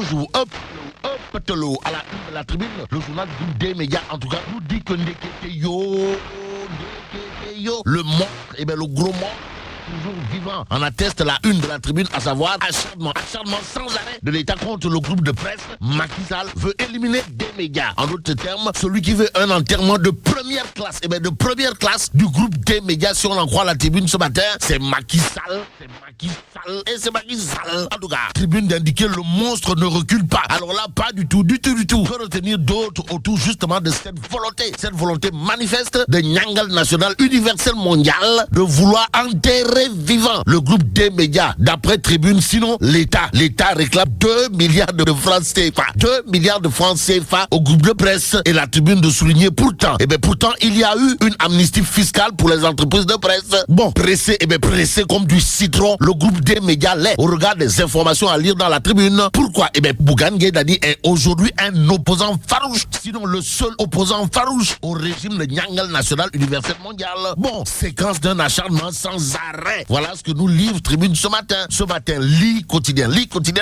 toujours, hop, à la une de la tribune, le journal des médias, en tout cas, nous dit que le monstre, le gros monstre, toujours vivant. On atteste la une de la tribune, à savoir acharnement sans arrêt de l'État contre le groupe de presse. Macky Sall veut éliminer des médias. En d'autres termes, celui qui veut un enterrement de première classe, de première classe du groupe des médias, si on en croit la tribune ce matin, c'est Macky Sall. En tout cas, tribune d'indiquer le monstre ne recule pas. Alors là, pas du tout. Que retenir d'autres autour justement de cette volonté manifeste de Nyangal National Universel Mondial de vouloir enterrer vivant le groupe des médias. D'après tribune, sinon l'État réclame 2 milliards de francs CFA. 2 milliards de francs CFA au groupe de presse. Et la tribune de souligner pourtant, il y a eu une amnistie fiscale pour les entreprises de presse. Bon, pressé comme du citron, le groupe des médias l'est au regard des informations à lire dans la tribune. Pourquoi? Bougane Gueye Dany est aujourd'hui un opposant farouche, sinon le seul opposant farouche au régime de Nyangal National Universel Mondial. Bon, séquence d'un acharnement sans arrêt. Voilà ce que nous livre Tribune ce matin. Ce matin, Lit quotidien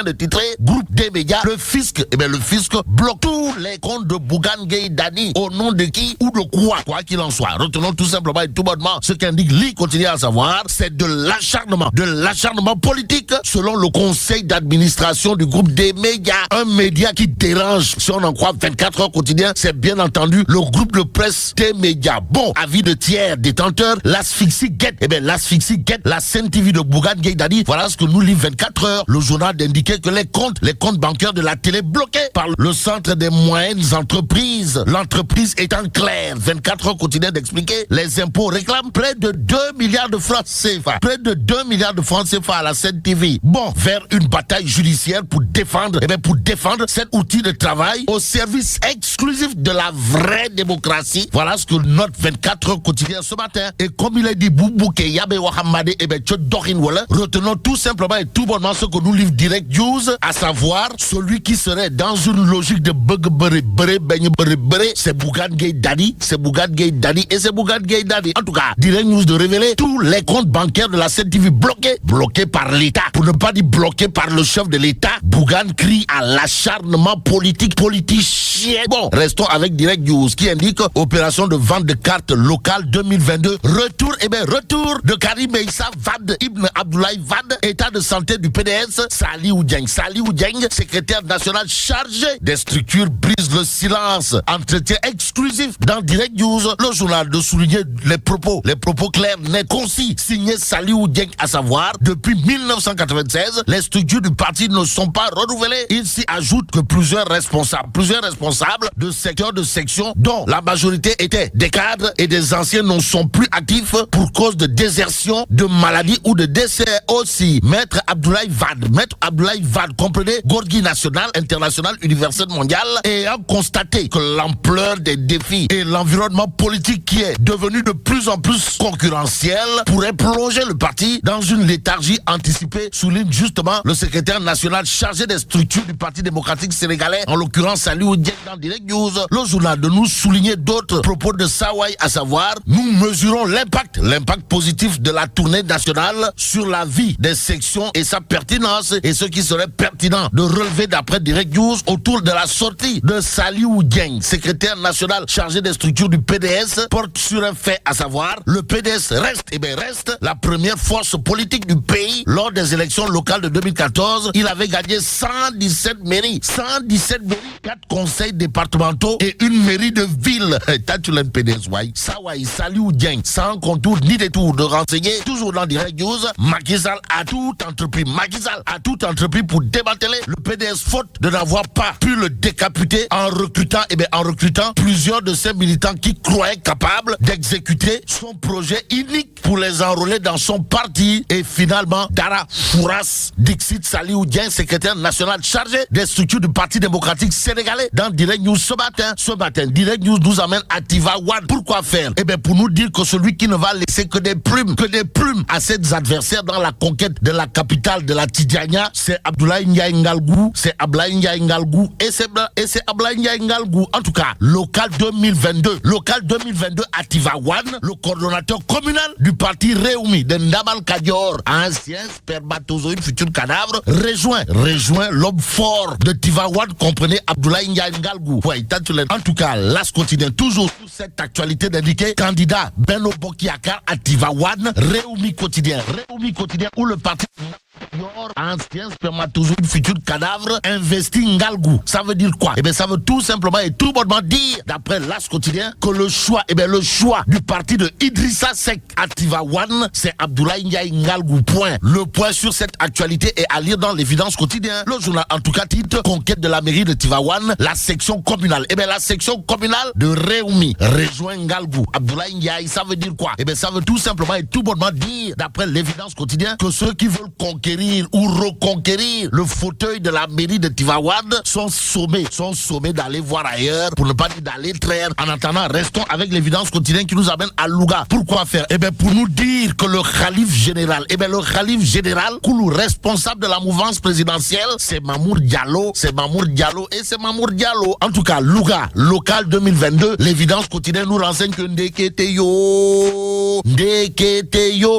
de titrer groupe des médias. Le fisc, le fisc bloque tous les comptes de Bougane Gueye Dany. Au nom de qui ou de quoi? Quoi qu'il en soit. Retenons tout simplement et tout bonnement ce qu'indique Lit quotidien, à savoir, c'est de l'acharnement politique selon le conseil d'administration du groupe des médias. Un média qui dérange, si on en croit 24 heures quotidien, c'est bien entendu le groupe de presse des médias. Bon, avis de tiers détenteurs, l'asphyxie guette. La Sen TV de Bougane Gueye Dany. Voilà ce que nous livre 24 heures. Le journal d'indiquer que les comptes bancaires de la télé bloqués par le centre des moyennes entreprises. L'entreprise est en clair. 24 heures quotidien d'expliquer. Les impôts réclament près de 2 milliards de francs CFA. Près de 2 milliards de francs CFA à la Sen TV. Bon, vers une bataille judiciaire pour défendre cet outil de travail au service exclusif de la vraie démocratie. Voilà ce que note 24 heures quotidien ce matin. Et comme il est dit Boubouke Yabe Wahamade retenons tout simplement et tout bonnement ce que nous livre Direct News, à savoir celui qui serait dans une logique de c'est Bougane Gueye Dany, et c'est Bougane Gueye Dany. En tout cas, Direct News de révéler tous les comptes bancaires de la Sen TV bloqués par l'État, pour ne pas dire bloqués par le chef de l'État. Bougane crie à l'acharnement politicien. Bon, restons avec Direct News qui indique opération de vente de cartes locales 2022. Retour de Karim Meïssa Wade, Ibn Abdoulaye Wade, état de santé du PDS, Saliou Dieng, secrétaire national chargé des structures, brise le silence. Entretien exclusif dans Direct News, le journal de souligner les propos clairs, nets, concis, signé Saliou Dieng, à savoir, depuis 1996, les structures du parti ne sont pas renouvelées. Il s'y ajoute que plusieurs responsables de secteurs de section, dont la majorité étaient des cadres et des anciens, ne sont plus actifs pour cause de désertion, de maladie ou de décès. Aussi, Maître Abdoulaye Wade, comprenez, Gorgui national, international, universel, mondial, ayant constaté que l'ampleur des défis et l'environnement politique qui est devenu de plus en plus concurrentiel pourrait plonger le parti dans une léthargie anticipée, souligne justement le secrétaire national chargé des structures du Parti démocratique sénégalais, en l'occurrence Saliou Dieng dans Direct News. Le journal de nous souligner d'autres propos de Sawai, à savoir, nous mesurons l'impact positif de la tournée nationale sur la vie des sections et sa pertinence, et ce qui serait pertinent de relever d'après Direct News autour de la sortie de Saliou Dieng, secrétaire national chargé des structures du PDS, porte sur un fait, à savoir, le PDS reste la première force politique du pays. Lors des élections locales de 2014, il avait gagné 117 mairies, 4 conseils départementaux et une mairie de ville. T'as tu l'aimes PDS, Saliou Dieng, sans contour ni détour de renseigner, toujours dans Direct News, Macky Sall a tout entrepris pour démanteler le PDS, faute de n'avoir pas pu le décapiter en recrutant plusieurs de ses militants qui croyaient capables d'exécuter son projet unique pour les enrôler dans son parti. Et finalement, Dara Fouras, Dixit Saliou Dieng, secrétaire national chargé des structures du Parti démocratique sénégalais, dans Direct News ce matin, Direct News nous amène à Tiva One. Pourquoi faire? Pour nous dire que celui qui ne va laisser que des plumes plume à ses adversaires dans la conquête de la capitale de la Tidjania. C'est Abdoulaye Ndiaye Ngalgou, c'est Abdoulaye Ndiaye Ngalgou et c'est Abdoulaye Ndiaye Ngalgou. En tout cas, local 2022 à Tivaouane, le coordonnateur communal du parti Réumi de Ndamal Kadior, ancien spermatozoïde futur cadavre, rejoint l'homme fort de Tivaouane, comprenez Abdoulaye Ndiaye Ngalgou. Ouais, en tout cas, l'As quotidien, toujours sous cette actualité d'indiquer candidat Benno Bokk Yakaar à Tivaouane, Réumi quotidien où le parti ancien spermatozoïde futur cadavre investi Ngalgou. Ça veut dire quoi? Eh bien, ça veut tout simplement et tout bonnement dire, d'après l'As quotidien, que le choix du parti de Idrissa Seck à Tivaouane, c'est Abdoulaye Ndiaye Ngalgou. Point. Le point sur cette actualité est à lire dans l'évidence quotidien. Le journal, en tout cas, titre conquête de la mairie de Tivaouane, la section communale. Eh bien, la section communale de Réumi rejoint Ngalgou. Abdoulaye Ndiaye, ça veut dire quoi? Eh bien, ça veut tout simplement et tout bonnement dire, d'après l'évidence quotidien, que ceux qui veulent conquérir ou reconquérir le fauteuil de la mairie de Tivaouane sont sommés d'aller voir ailleurs, pour ne pas dire d'aller traire. En attendant, restons avec l'évidence quotidienne qui nous amène à Louga. Pourquoi faire? Eh bien, pour nous dire que le khalife général, Koulou, responsable de la mouvance présidentielle, c'est Mamour Diallo. En tout cas, Louga, local 2022, l'évidence quotidienne nous renseigne que Ndeketeyo,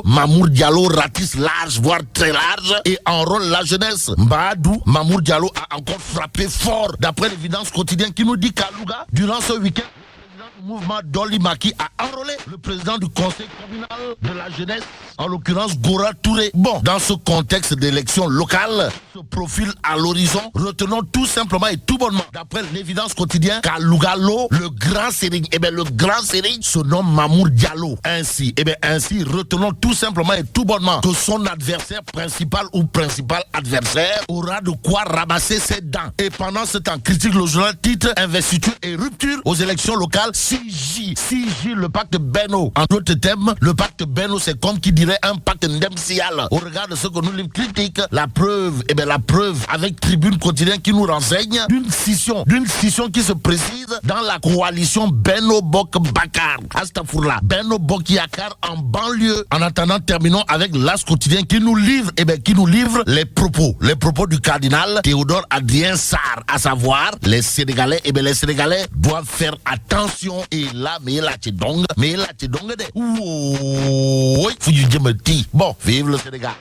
Mamour Diallo ratisse large, voire très large, et enrôle la jeunesse. Mbadou, Mamour Diallo a encore frappé fort, d'après l'évidence quotidienne qui nous dit qu'à Louga, durant ce week-end, le mouvement Dolly Maki a enrôlé le président du conseil communal de la jeunesse, en l'occurrence Gora Touré. Bon, dans ce contexte d'élection locale, se profile à l'horizon, retenons tout simplement et tout bonnement, d'après l'évidence quotidienne, qu'à Lougalo, le grand Serigne, se nomme Mamour Diallo. Ainsi, retenons tout simplement et tout bonnement que son adversaire principal ou principal adversaire aura de quoi ramasser ses dents. Et pendant ce temps, critique le journal titre investiture et rupture aux élections locales. 6J, le pacte Benno. En d'autres termes, le pacte Benno, c'est comme qui dirait un pacte ndemsial. Au regard de ce que nous livre critique, la preuve avec Tribune quotidienne qui nous renseigne d'une scission qui se précise dans la coalition Benno Bokk Bakar. Astafourla, Benno Bokk Yakaar en banlieue. En attendant, terminons avec l'As quotidien qui nous livre les propos du cardinal Théodore Adrien Sarr, à savoir les Sénégalais doivent faire attention. Et là, mais là, tu donc de. Ouh, bon, vive le Sénégal.